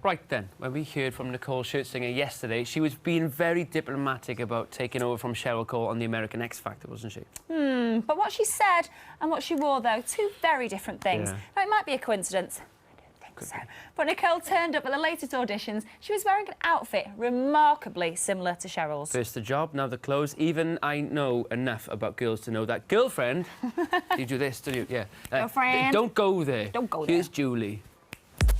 Right then, when we heard from Nicole Scherzinger yesterday, she was being very diplomatic about taking over from Cheryl Cole on the American X Factor, wasn't she? But what she said and what she wore, though, two very different things. Yeah. Now, it might be a coincidence. I don't think so. But Nicole turned up at the latest auditions. She was wearing an outfit remarkably similar to Cheryl's. First the job, now the clothes. Even I know enough about girls to know that girlfriend. You do this, do you? Yeah. Girlfriend. Don't go there. Don't go there. Here's Julie.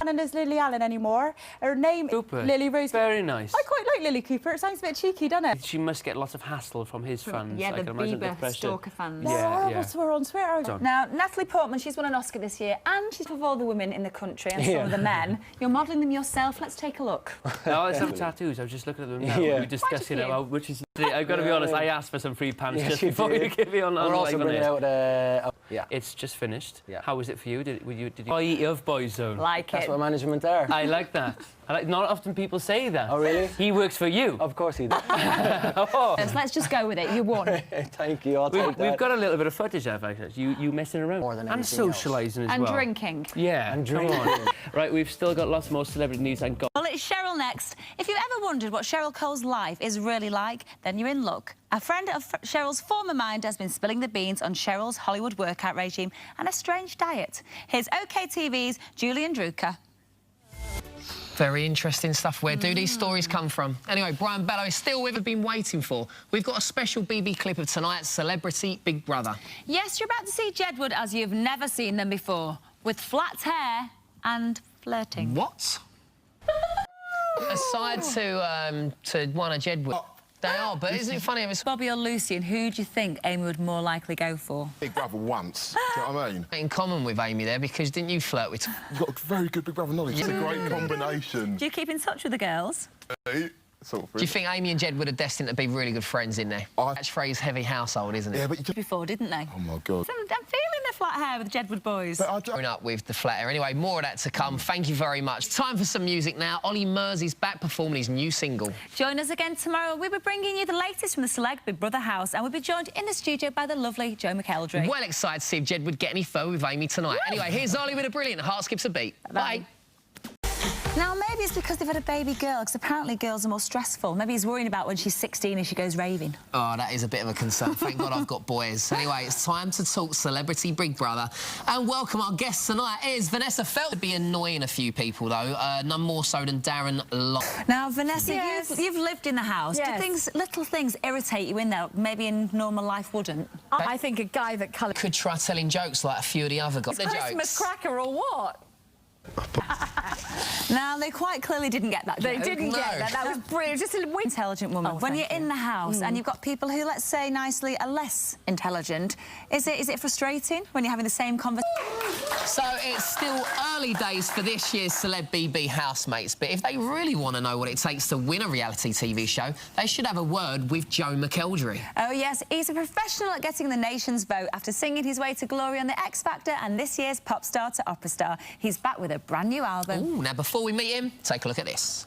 And there's Lily Allen anymore. Her name Cooper. is Lily Rose. Very nice. I quite like Lily Cooper. It sounds a bit cheeky, doesn't it? She must get lots of hassle from his fans. Yeah, I the can imagine the Bieber pressure. stalker fans. They're Yeah, horrible yeah. to her on Twitter. Now, Natalie Portman, she's won an Oscar this year, and she's of all the women in the country and some of the men. You're modelling them yourself. Let's take a look. No, I have tattoos. I was just looking at them now. Yeah. We're discussing Quite a few. it, which is... I've got to be honest, I asked for some free pants just you before did. you give me on We're also bringing out yeah. It's just finished. Yeah. How was it for you? Did you boy of Boys Zone? Like That's it. what management are. I like that. Not often people say that. Oh, really? He works for you. Of course he did. Let's just go with it. You won. Thank you, I'll take that. We've got a little bit of footage of it. You messing around. More than and anything else. socialising as And well. drinking. Yeah. And come drinking. on. Right, we've still got lots more celebrity news and gossip. Well, it's Cheryl next. If you ever wondered what Cheryl Cole's life is really like, then you're in luck. A friend of Cheryl's former mind has been spilling the beans on Cheryl's Hollywood workout regime and a strange diet. Here's OK TV's Julian Drucker. Very interesting stuff. Where do these stories come from? Anyway, Brian Bellow is still with us, been waiting for. We've got a special BB clip of tonight's Celebrity Big Brother. Yes, you're about to see Jedward as you've never seen them before, with flat hair and flirting. What? Aside to one of Jedward. They are, but isn't it funny? It was Bobby or Lucy, and who do you think Amy would more likely go for? Big Brother once, do you know what I mean? in common with Amy there, because didn't you flirt with... You've got very good Big Brother knowledge. It's a great combination. Do you keep in touch with the girls? Sort of Do you think Amy and Jedward are destined to be really good friends in there? Catchphrase heavy household, isn't it? Yeah, but you just... Before, didn't they? Oh, my God. I'm feeling the flat hair with the Jedward boys. But I just... Growing up with the flat hair. Anyway, more of that to come. Thank you very much. Time for some music now. Ollie Mersey's back performing his new single. Join us again tomorrow. We'll be bringing you the latest from the select Big Brother house, and we'll be joined in the studio by the lovely Joe McElderry. Well excited to see if Jed would get any further with Amy tonight. Anyway, here's Ollie with a brilliant Heart Skips a Beat. Bye. Now, maybe it's because they've had a baby girl, because apparently girls are more stressful. Maybe he's worrying about when she's 16 and she goes raving. Oh, that is a bit of a concern. Thank God I've got boys. Anyway, it's time to talk Celebrity Big Brother. And welcome our guest tonight is Vanessa Feltz. It'd be annoying a few people, though, none more so than Darren Locke. Now, Vanessa, Yes. you've lived in the house. Yes. Do little things irritate you in there, maybe in normal life wouldn't? I think a guy that coloured Could try telling jokes like a few of the other guys. The Christmas jokes. cracker or what? Now, they quite clearly didn't get that They joke. didn't No. get that. That was brilliant. Just a Intelligent woman. Oh, when thank you're you. in the house and you've got people who, let's say nicely, are less intelligent, is it frustrating when you're having the same conversation? So it's still early days for this year's Celeb BB housemates, but if they really want to know what it takes to win a reality TV show, they should have a word with Joe McElderry. Oh, yes, he's a professional at getting the nation's vote after singing his way to glory on the X Factor and this year's pop star to opera star. He's back with a brand new album. Ooh, now before we meet him, take a look at this.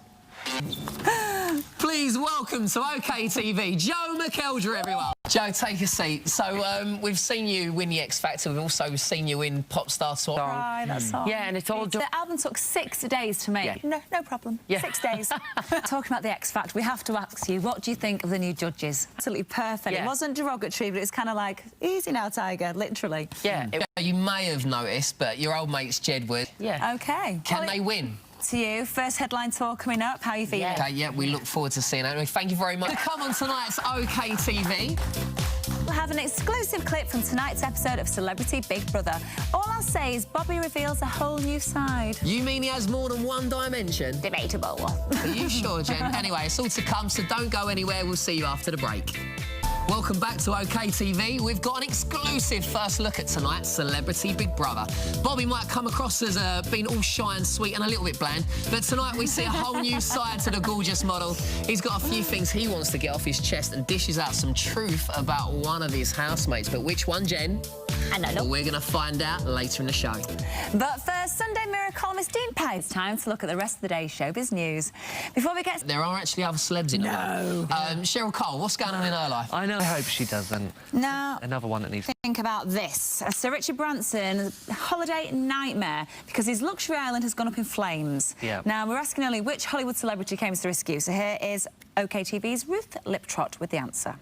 Please welcome to OK TV, Joe McElderry, everyone. Joe, take a seat. So we've seen you win the X Factor. We've also seen you win Pop Star to Opera. Right, that's all. Yeah, and it's all... The album took 6 days to make. Yeah. No problem. Yeah. 6 days. Talking about the X Factor, we have to ask you, what do you think of the new judges? Absolutely perfect. Yeah. It wasn't derogatory, but it was kind of like, easy now, Tiger, literally. Yeah. You may have noticed, but your old mate's Jedward. Yeah. OK. Can Well, they win? to you, first headline tour coming up. How are you feeling? OK, yeah, we look forward to seeing that. Thank you very much. Come on tonight's OK TV. We'll have an exclusive clip from tonight's episode of Celebrity Big Brother. All I'll say is Bobby reveals a whole new side. You mean he has more than one dimension? Debatable. Are you sure, Jen? Anyway, it's all to come, so don't go anywhere. We'll see you after the break. Welcome back to OK TV. We've got an exclusive first look at tonight's Celebrity Big Brother. Bobby might come across as being all shy and sweet and a little bit bland, but tonight we see a whole new side to the gorgeous model. He's got a few things he wants to get off his chest and dishes out some truth about one of his housemates. But which one, Jen? I know. Well, we're going to find out later in the show. But first, Sunday Mirror columnist Dean Pye. It's time to look at the rest of the day's showbiz news. Before we get... There are actually other celebs in it. Cheryl Cole, what's going on in her life? I know. I hope she doesn't. Now, Another one that needs... think about this. Sir Richard Branson's holiday nightmare because his luxury island has gone up in flames. Yeah. Now, we're asking only which Hollywood celebrity came to the rescue. So here is OKTV's Ruth Liptrot with the answer.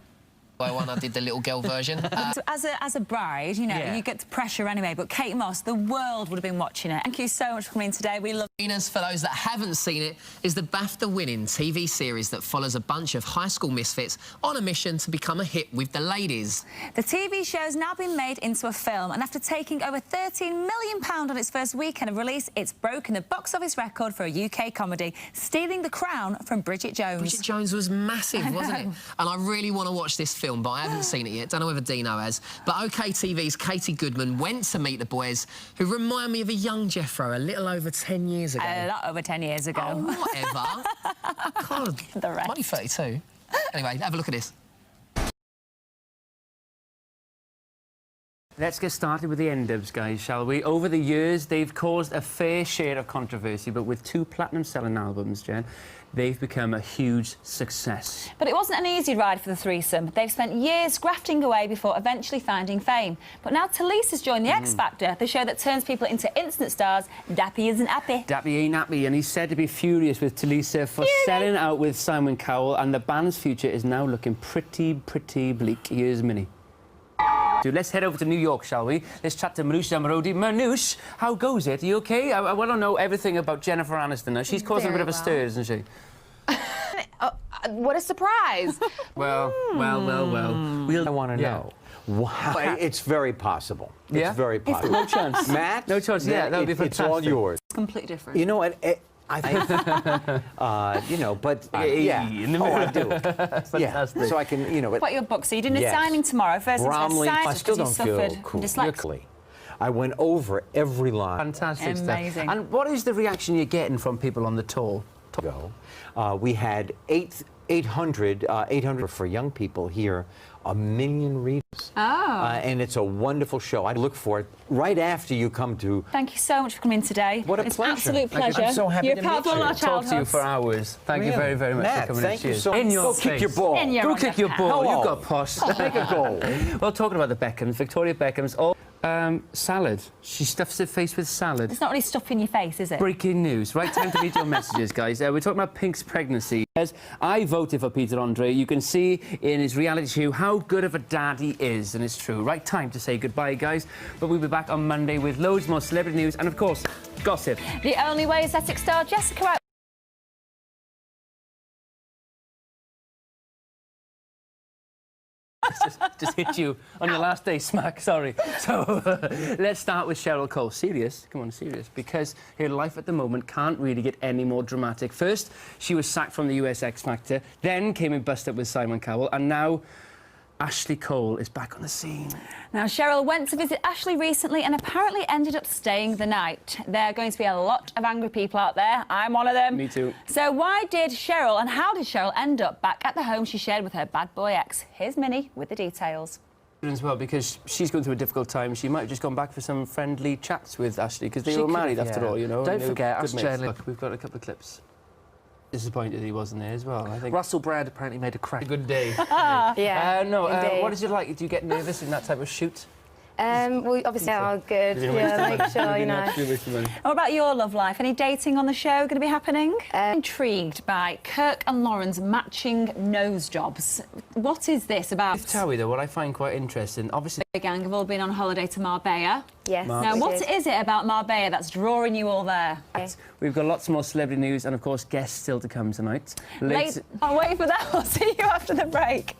By one, I did the little girl version. So as a bride, you know, Yeah. you get the pressure anyway, but Kate Moss, the world would have been watching it. Thank you so much for coming in today. We love... Venus, for those that haven't seen it, is the BAFTA-winning TV series that follows a bunch of high school misfits on a mission to become a hit with the ladies. The TV show's now been made into a film, and after taking over £13 million on its first weekend of release, it's broken the box office record for a UK comedy, stealing the crown from Bridget Jones. Bridget Jones was massive, wasn't it? And I really want to watch this film, but I haven't seen it yet. Don't know whether Dino has. But OKTV's Katie Goodman went to meet the boys, who remind me of a young Jeffro a little over 10 years ago. A lot over 10 years ago. Oh, whatever. God, The rest. I'm only 32. Anyway, have a look at this. Let's get started with the N-Dubs, guys, shall we? Over the years, they've caused a fair share of controversy, but with 2 platinum-selling albums, Jen, they've become a huge success. But it wasn't an easy ride for the threesome. They've spent years grafting away before eventually finding fame. But now Talisa's joined the X Factor, the show that turns people into instant stars. Dappy isn't happy. Dappy ain't happy, and he's said to be furious with Talisa for selling out with Simon Cowell, and the band's future is now looking pretty bleak. Here's Minnie. Dude, let's head over to New York, shall we? Let's chat to Manoush Zamarodi. Manoush, how goes it? Are you OK? I want to know everything about Jennifer Aniston now. She's causing a bit of a stir, isn't she? What a surprise. Well. I want to know. Wow. It's very possible. Yeah? It's very possible. No chance. Matt? No chance, yeah, that would be It's all fantastic. yours. It's completely different. You know what? I think, you know, but yeah. In the Oh, I middle. do. Fantastic. Yeah. So I can, you know. What your book? So you're doing a Yes. signing tomorrow. First things first, Bromley. signed I still don't because you feel suffered cool. dyslexia. I went over every line. Fantastic Amazing. stuff. And what is the reaction you're getting from people on the tour? Ago. We had 800 for young people here, 1 million readers. Oh. And it's a wonderful show. I look for it right after you come to. Thank you so much for coming today. What a it's pleasure. an absolute pleasure. I'm so happy You're to part meet of all you. our Talk to you childhoods. for hours. Thank you very, very much Matt, for coming thank in. you Cheers. so much. In your Go kick your ball. In your Go own kick your account. ball. Hello. You've got posh. Make a goal. Well, talking about the Beckhams, Victoria Beckham's all salad. She stuffs her face with salad. It's not really stuffing your face, is it? Breaking news. Right time to read your messages, guys. We're talking about Pink's pregnancy. As I voted for Peter Andre, you can see in his reality show how good of a dad he is, and it's true. Right time to say goodbye, guys. But we'll be back on Monday with loads more celebrity news and, of course, gossip. The only way is Essex star Jessica out. Just hit you on your last day, smack, sorry. So let's start with Cheryl Cole. Serious? Come on, serious. Because her life at the moment can't really get any more dramatic. First, she was sacked from the US X Factor, then came and busted up with Simon Cowell, and now Ashley Cole is back on the scene. Now, Cheryl went to visit Ashley recently and apparently ended up staying the night. There are going to be a lot of angry people out there. I'm one of them. Me too. So why did Cheryl and how did Cheryl end up back at the home she shared with her bad boy ex? Here's Minnie with the details. As well, because she's going through a difficult time. She might have just gone back for some friendly chats with Ashley, because they were married after all, you know. Don't and they were forget, good us mates. journalists... Look, we've got a couple of clips. Disappointed he wasn't there as well, I think. Russell Brand apparently made a crack. A good day. Yeah. No, what is it like? Do you get nervous in that type of shoot? We obviously are good. Yeah, make sure, you know. What about your love life? Any dating on the show going to be happening? Intrigued by Kirk and Lauren's matching nose jobs. What is this about? With Towie, though, what I find quite interesting, obviously... The gang have all been on holiday to Marbella. Yes. Now, we what did. is it about Marbella that's drawing you all there? We've got lots more celebrity news and, of course, guests still to come tonight. I'll wait for that. I'll see you after the break.